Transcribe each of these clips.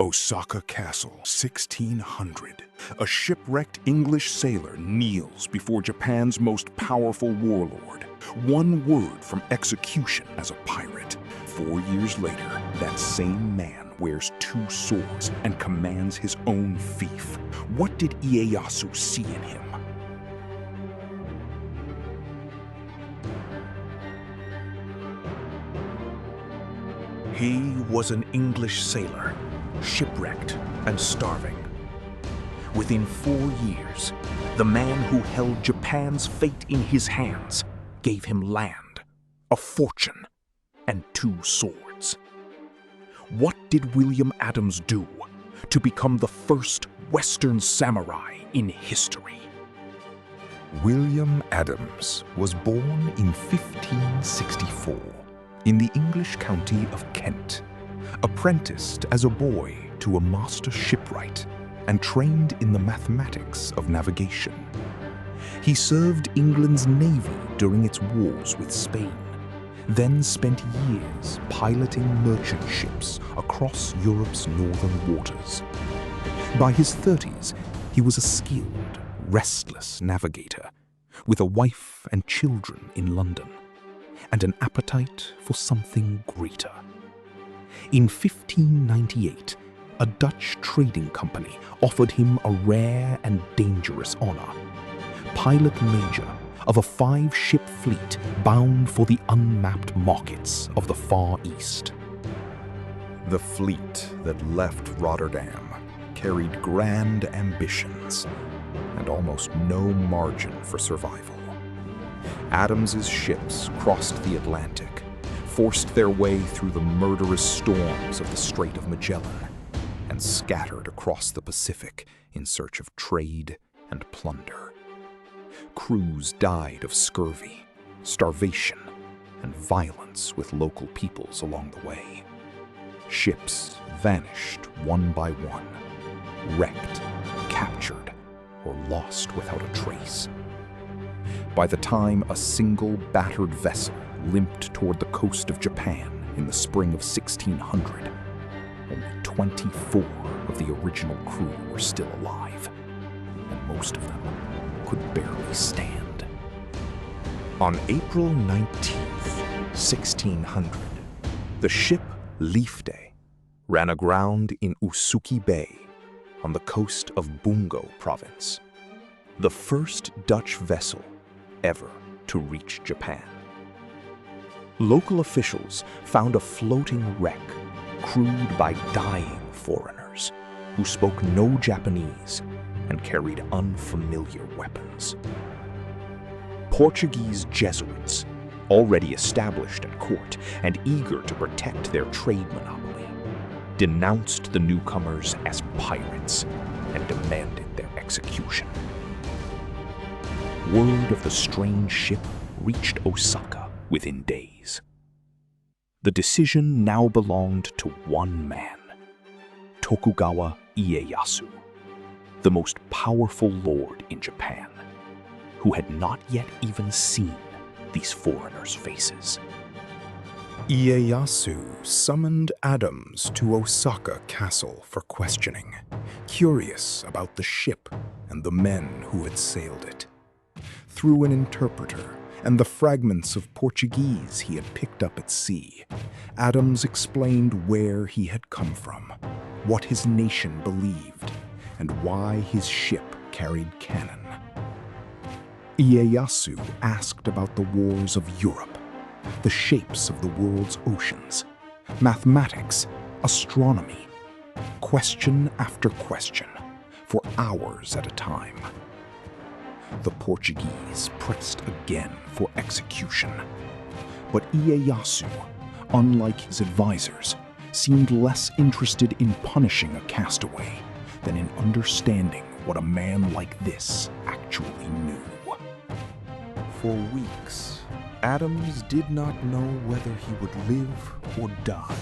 Osaka Castle, 1600. A shipwrecked English sailor kneels before Japan's most powerful warlord. One word from execution as a pirate. 4 years later, that same man wears 2 swords and commands his own fief. What did Ieyasu see in him? He was an English sailor, shipwrecked and starving. Within 4 years, the man who held Japan's fate in his hands gave him land, a fortune, and 2 swords. What did William Adams do to become the first Western samurai in history? William Adams was born in 1564 in the English county of Kent, apprenticed as a boy to a master shipwright and trained in the mathematics of navigation. He served England's navy during its wars with Spain, then spent years piloting merchant ships across Europe's northern waters. By his 30s, he was a skilled, restless navigator with a wife and children in London, and an appetite for something greater. In 1598, a Dutch trading company offered him a rare and dangerous honor: pilot major of a 5-ship fleet bound for the unmapped markets of the Far East. The fleet that left Rotterdam carried grand ambitions and almost no margin for survival. Adams's ships crossed the Atlantic, forced their way through the murderous storms of the Strait of Magellan, and scattered across the Pacific in search of trade and plunder. Crews died of scurvy, starvation, and violence with local peoples along the way. Ships vanished one by one, wrecked, captured, or lost without a trace. By the time a single battered vessel limped toward the coast of Japan in the spring of 1600, only 24 of the original crew were still alive, and most of them could barely stand. On April 19th, 1600, the ship Liefde ran aground in Usuki Bay on the coast of Bungo province, the first Dutch vessel ever to reach Japan. Local officials found a floating wreck crewed by dying foreigners who spoke no Japanese and carried unfamiliar weapons. Portuguese Jesuits, already established at court and eager to protect their trade monopoly, denounced the newcomers as pirates and demanded their execution. Word of the strange ship reached Osaka within days. The decision now belonged to one man, Tokugawa Ieyasu, the most powerful lord in Japan, who had not yet even seen these foreigners' faces. Ieyasu summoned Adams to Osaka Castle for questioning, curious about the ship and the men who had sailed it. Through an interpreter and the fragments of Portuguese he had picked up at sea, Adams explained where he had come from, what his nation believed, and why his ship carried cannon. Ieyasu asked about the wars of Europe, the shapes of the world's oceans, mathematics, astronomy, question after question, for hours at a time. The Portuguese pressed again for execution, but Ieyasu, unlike his advisors, seemed less interested in punishing a castaway than in understanding what a man like this actually knew. For weeks, Adams did not know whether he would live or die.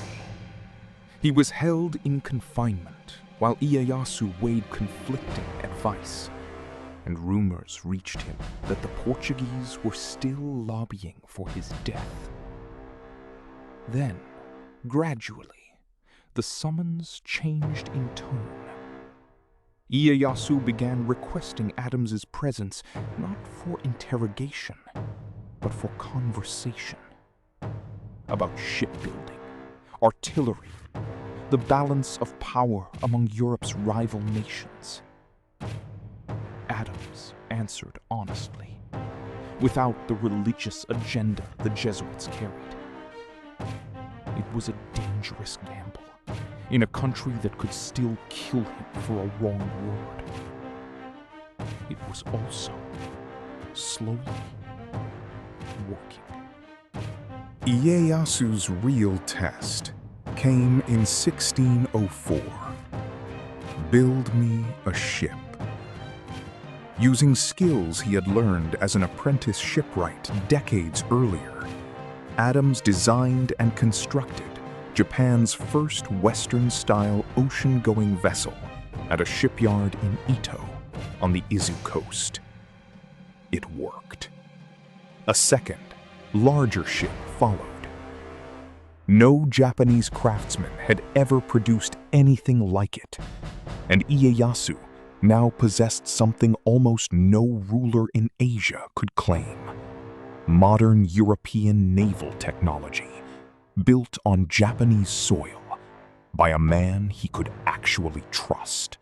He was held in confinement while Ieyasu weighed conflicting advice, and rumors reached him that the Portuguese were still lobbying for his death. Then, gradually, the summons changed in tone. Ieyasu began requesting Adams's presence not for interrogation, but for conversation. About shipbuilding, artillery, the balance of power among Europe's rival nations. Adams answered honestly, without the religious agenda the Jesuits carried. It was a dangerous gamble, in a country that could still kill him for a wrong word. It was also slowly working. Ieyasu's real test came in 1604. Build me a ship. Using skills he had learned as an apprentice shipwright decades earlier, Adams designed and constructed Japan's first Western-style ocean-going vessel at a shipyard in Ito on the Izu coast. It worked. A second, larger ship followed. No Japanese craftsman had ever produced anything like it, and Ieyasu now possessed something almost no ruler in Asia could claim: modern European naval technology, built on Japanese soil by a man he could actually trust.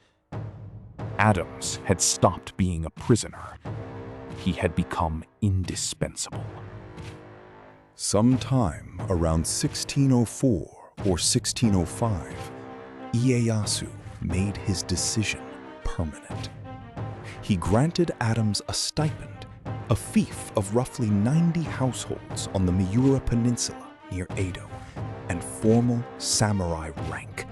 Adams had stopped being a prisoner. He had become indispensable. Sometime around 1604 or 1605, Ieyasu made his decision permanent. He granted Adams a stipend, a fief of roughly 90 households on the Miura Peninsula near Edo, and formal samurai rank,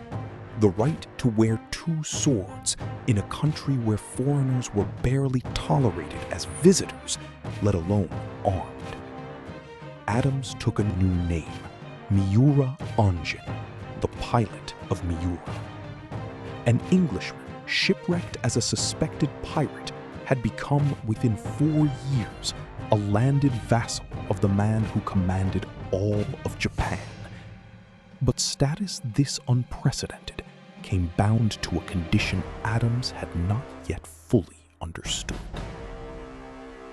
the right to wear 2 swords in a country where foreigners were barely tolerated as visitors, let alone armed. Adams took a new name, Miura Anjin, the pilot of Miura. An Englishman shipwrecked as a suspected pirate had become within 4 years a landed vassal of the man who commanded all of Japan. But status this unprecedented came bound to a condition Adams had not yet fully understood.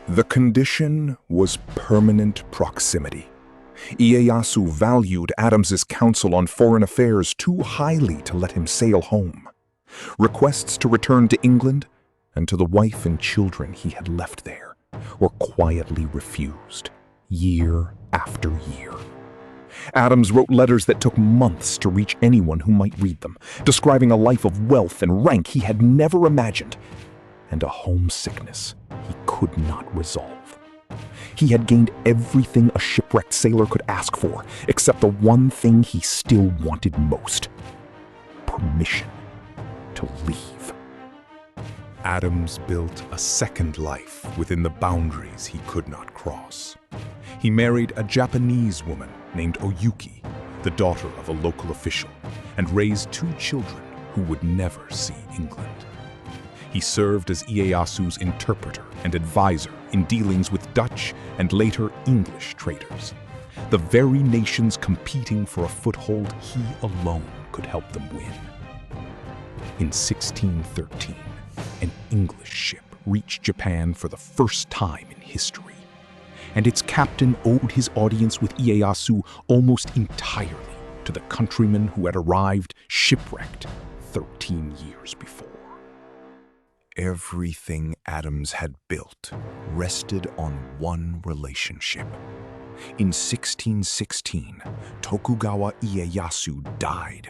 The condition was permanent proximity. Ieyasu valued Adams's counsel on foreign affairs too highly to let him sail home. Requests to return to England and to the wife and children he had left there were quietly refused, year after year. Adams wrote letters that took months to reach anyone who might read them, describing a life of wealth and rank he had never imagined, and a homesickness he could not resolve. He had gained everything a shipwrecked sailor could ask for, except the one thing he still wanted most: permission to leave. Adams built a second life within the boundaries he could not cross. He married a Japanese woman named Oyuki, the daughter of a local official, and raised 2 children who would never see England. He served as Ieyasu's interpreter and advisor in dealings with Dutch and later English traders, the very nations competing for a foothold he alone could help them win. In 1613, an English ship reached Japan for the first time in history, and its captain owed his audience with Ieyasu almost entirely to the countryman who had arrived shipwrecked 13 years before. Everything Adams had built rested on one relationship. In 1616, Tokugawa Ieyasu died,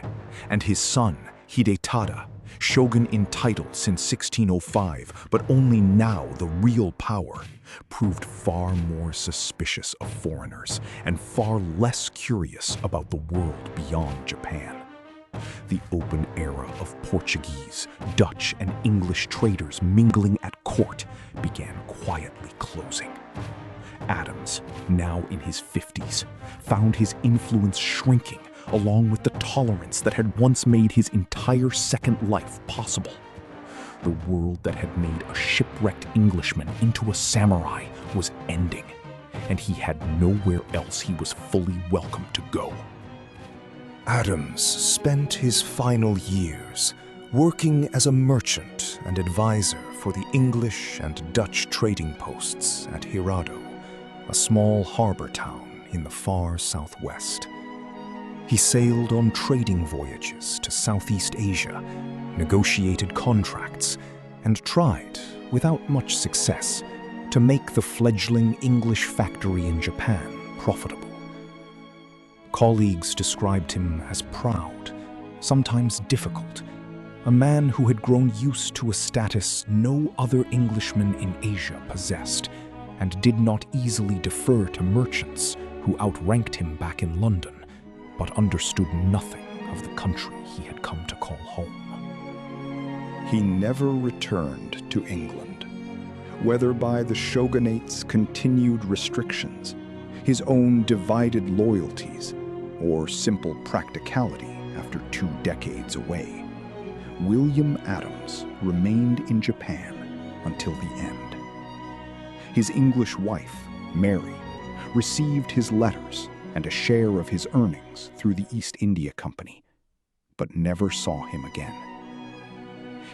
and his son, Hidetada, shogun in title since 1605, but only now the real power, proved far more suspicious of foreigners and far less curious about the world beyond Japan. The open era of Portuguese, Dutch, and English traders mingling at court began quietly closing. Adams, now in his 50s, found his influence shrinking along with the tolerance that had once made his entire second life possible. The world that had made a shipwrecked Englishman into a samurai was ending, and he had nowhere else he was fully welcome to go. Adams spent his final years working as a merchant and advisor for the English and Dutch trading posts at Hirado, a small harbor town in the far southwest. He sailed on trading voyages to Southeast Asia, negotiated contracts, and tried, without much success, to make the fledgling English factory in Japan profitable. Colleagues described him as proud, sometimes difficult, a man who had grown used to a status no other Englishman in Asia possessed, and did not easily defer to merchants who outranked him back in London, but understood nothing of the country he had come to call home. He never returned to England, whether by the shogunate's continued restrictions, his own divided loyalties, or simple practicality after 2 decades away. William Adams remained in Japan until the end. His English wife, Mary, received his letters and a share of his earnings through the East India Company, but never saw him again.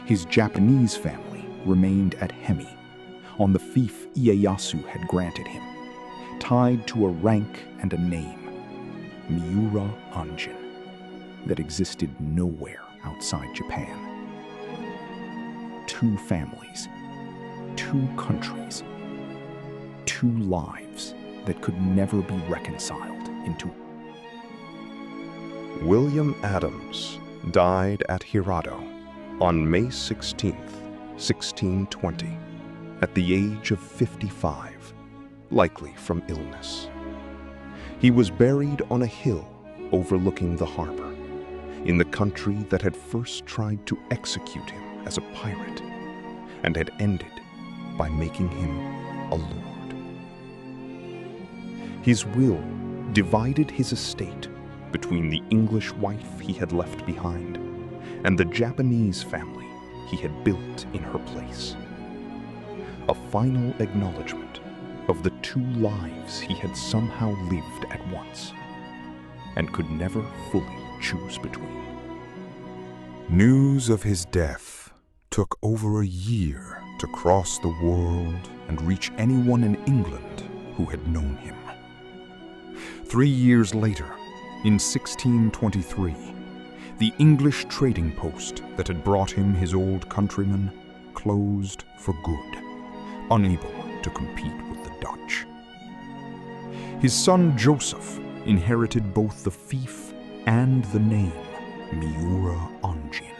His Japanese family remained at Hemi, on the fief Ieyasu had granted him, tied to a rank and a name, Miura Anjin, that existed nowhere outside Japan. 2 families, 2 countries, 2 lives that could never be reconciled into. William Adams died at Hirado on May 16, 1620, at the age of 55, likely from illness. He was buried on a hill overlooking the harbor, in the country that had first tried to execute him as a pirate, and had ended by making him a lord. His will divided his estate between the English wife he had left behind and the Japanese family he had built in her place. A final acknowledgement of the 2 lives he had somehow lived at once, and could never fully choose between. News of his death took over a year to cross the world and reach anyone in England who had known him. 3 years later, in 1623, the English trading post that had brought him his old countrymen closed for good, unable to compete with the Dutch. His son Joseph inherited both the fief and the name Miura Anjin,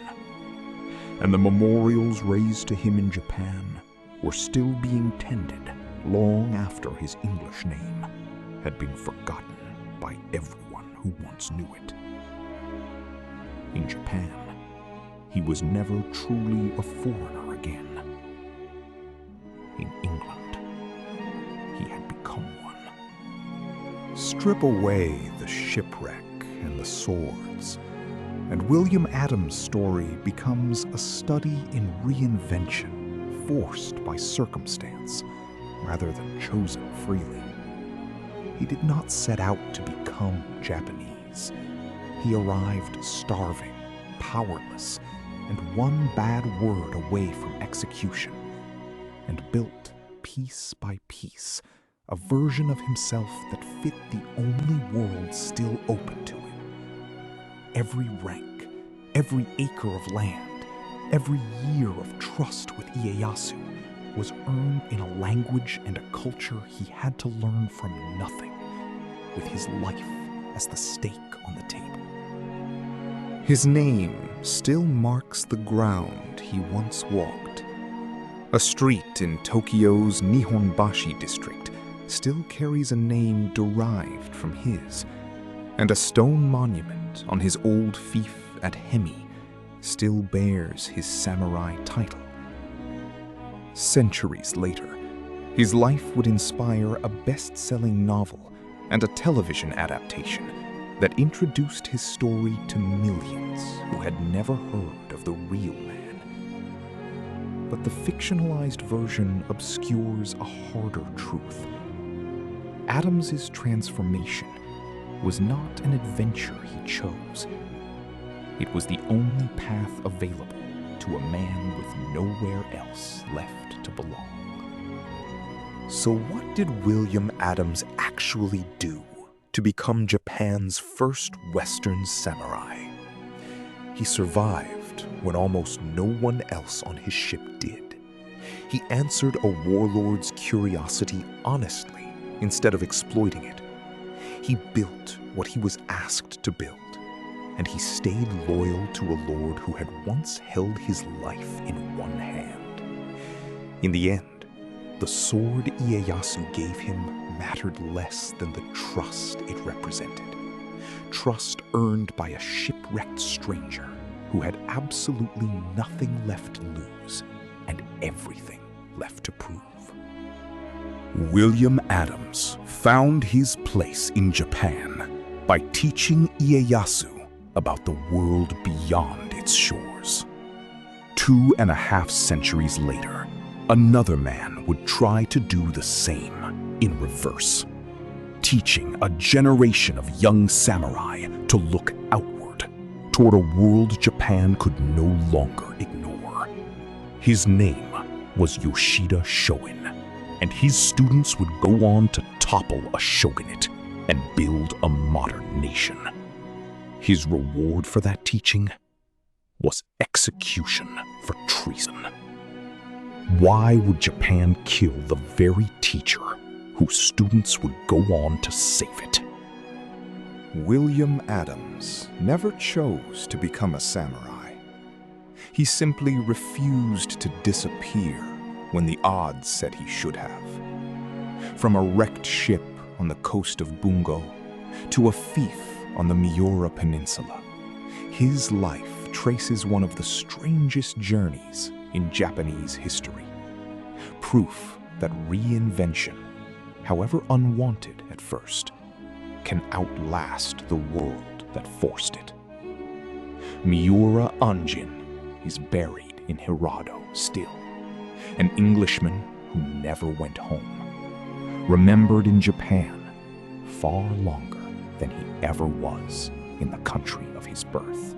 and the memorials raised to him in Japan were still being tended long after his English name had been forgotten by everyone who once knew it. In Japan, he was never truly a foreigner again. In England, he had become one. Strip away the shipwreck and the swords, and William Adams' story becomes a study in reinvention, forced by circumstance rather than chosen freely. He did not set out to become Japanese. He arrived starving, powerless, and one bad word away from execution, and built, piece by piece, a version of himself that fit the only world still open to him. Every rank, every acre of land, every year of trust with Ieyasu was earned in a language and a culture he had to learn from nothing, with his life as the stake on the table. His name still marks the ground he once walked. A street in Tokyo's Nihonbashi district still carries a name derived from his, and a stone monument on his old fief at Hemi still bears his samurai title. Centuries later, his life would inspire a best-selling novel and a television adaptation that introduced his story to millions who had never heard of the real man. But the fictionalized version obscures a harder truth. Adams's transformation, was not an adventure he chose. It was the only path available to a man with nowhere else left to belong. So what did William Adams actually do to become Japan's first Western samurai? He survived when almost no one else on his ship did. He answered a warlord's curiosity honestly instead of exploiting it. He built what he was asked to build, and he stayed loyal to a lord who had once held his life in one hand. In the end, the sword Ieyasu gave him mattered less than the trust it represented. Trust earned by a shipwrecked stranger who had absolutely nothing left to lose and everything left to prove. William Adams found his place in Japan by teaching Ieyasu about the world beyond its shores. 2.5 centuries later, another man would try to do the same in reverse, teaching a generation of young samurai to look outward toward a world Japan could no longer ignore. His name was Yoshida Shogun, and his students would go on to topple a shogunate and build a modern nation. His reward for that teaching was execution for treason. Why would Japan kill the very teacher whose students would go on to save it? William Adams never chose to become a samurai. He simply refused to disappear when the odds said he should have. From a wrecked ship on the coast of Bungo to a fief on the Miura Peninsula, his life traces one of the strangest journeys in Japanese history. Proof that reinvention, however unwanted at first, can outlast the world that forced it. Miura Anjin is buried in Hirado still, an Englishman who never went home, remembered in Japan far longer than he ever was in the country of his birth.